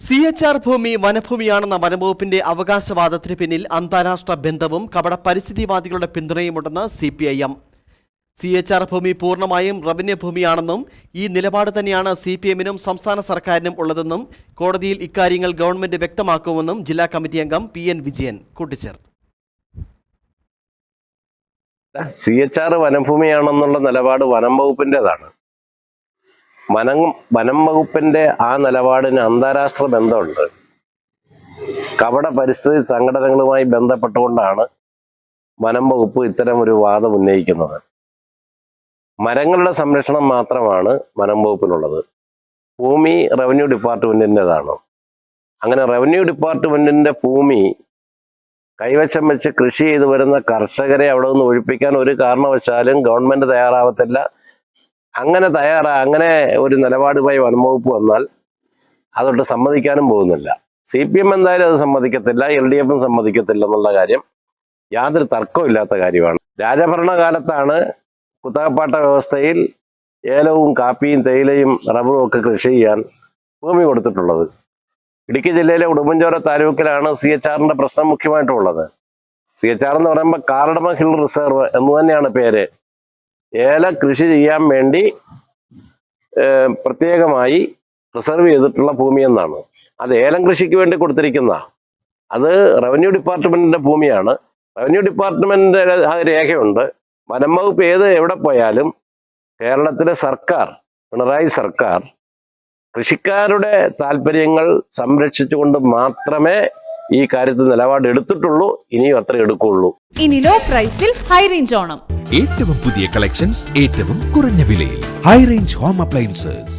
CHR ഭൂമി വനഭൂമിയാണെന്ന വനംവകുപ്പിന്റെ അവകാശവാദത്തിന് പിന്നിൽ അന്താരാഷ്ട്ര ബന്ധവും കപട പരിസ്ഥിതിവാദികളുടെ പിന്തുണയുമുണ്ടെന്ന് CPIM. CHR ഭൂമി പൂർണ്ണമായും റവന്യൂ ഭൂമിയാണെന്നും ഈ നിലപാട് തന്നെയാണ് CPM-നും സംസ്ഥാന സർക്കാരിനും ഉള്ളതെന്നും കോടതിയിൽ ഇക്കാര്യങ്ങൾ ഗവൺമെന്റ് വ്യക്തമാക്കുമെന്നും ജില്ലാ കമ്മിറ്റി അംഗം PN വിജയൻ കൂട്ടിച്ചേർത്തു. CHR വനഭൂമിയാണെന്നുള്ള നിലപാട് വനം വകുപ്പിൻ്റെതാണ്. വനം വകുപ്പിന്റെ ആ നിലപാടിന് അന്താരാഷ്ട്ര ബന്ധമുണ്ട്. കപട പരിസ്ഥിതി സംഘടനകളുമായി ബന്ധപ്പെട്ടുകൊണ്ടാണ് വനം വകുപ്പ് ഇത്തരം ഒരു വാദം ഉന്നയിക്കുന്നത്. മരങ്ങളുടെ സംരക്ഷണം മാത്രമാണ് വനം വകുപ്പിനുള്ളത്. ഭൂമി റവന്യൂ ഡിപ്പാർട്ട്മെന്റിൻ്റെതാണ്. അങ്ങനെ റവന്യൂ ഡിപ്പാർട്ട്മെന്റിന്റെ ഭൂമി കൈവശം വെച്ച് കൃഷി ചെയ്തു വരുന്ന കർഷകരെ അവിടെ നിന്ന് ഒഴിപ്പിക്കാൻ ഒരു കാരണവശാലും ഗവൺമെന്റ് തയ്യാറാവത്തില്ല. അങ്ങനെ ഒരു നിലപാടുമായി വനംവകുപ്പ് വന്നാൽ അതൊട്ട് സമ്മതിക്കാനും പോകുന്നില്ല. CPM എന്തായാലും അത് സമ്മതിക്കത്തില്ല, LDF സമ്മതിക്കത്തില്ല എന്നുള്ള കാര്യം യാതൊരു തർക്കമില്ലാത്ത കാര്യമാണ്. രാജഭരണകാലത്താണ് കുത്തകപ്പാട്ട വ്യവസ്ഥയിൽ ഏലവും കാപ്പിയും തേയിലയും റബ്ബറും ഒക്കെ കൃഷി ചെയ്യാൻ ഭൂമി കൊടുത്തിട്ടുള്ളത്. ഇടുക്കി ജില്ലയിലെ ഉടുമ്പൻചോല താലൂക്കിലാണ് CHRന്റെ പ്രശ്നം മുഖ്യമായിട്ടുള്ളത്. CHR എന്ന് പറയുമ്പോൾ കാർഡമ ഹിൽ റിസർവ് എന്ന് തന്നെയാണ് പേര്. ഏല കൃഷി ചെയ്യാൻ വേണ്ടി പ്രത്യേകമായി റിസർവ് ചെയ്തിട്ടുള്ള ഭൂമി എന്നാണ്. അത് ഏലം കൃഷിക്ക് വേണ്ടി കൊടുത്തിരിക്കുന്ന അത് റവന്യൂ ഡിപ്പാർട്ട്മെന്റിന്റെ ഭൂമിയാണ്. റവന്യൂ ഡിപ്പാർട്ട്മെന്റിന്റെ രേഖയുണ്ട്. വനം വകുപ്പ് എവിടെ പോയാലും കേരളത്തിലെ സർക്കാർ, പിണറായി സർക്കാർ കൃഷിക്കാരുടെ താല്പര്യങ്ങൾ സംരക്ഷിച്ചുകൊണ്ട് മാത്രമേ ഈ കാര്യത്തിൽ നിലപാട് എടുത്തിട്ടുള്ളൂ. ഇനിയും അത്ര എടുക്കുള്ളൂ. ഇനി ലോ പ്രൈസിൽ ഹൈ റേഞ്ച് ഓണം. ഏറ്റവും പുതിയ കളക്ഷൻസ് ഏറ്റവും കുറഞ്ഞ വിലയിൽ ഹൈ റേഞ്ച് ഹോം അപ്ലയൻസസ്.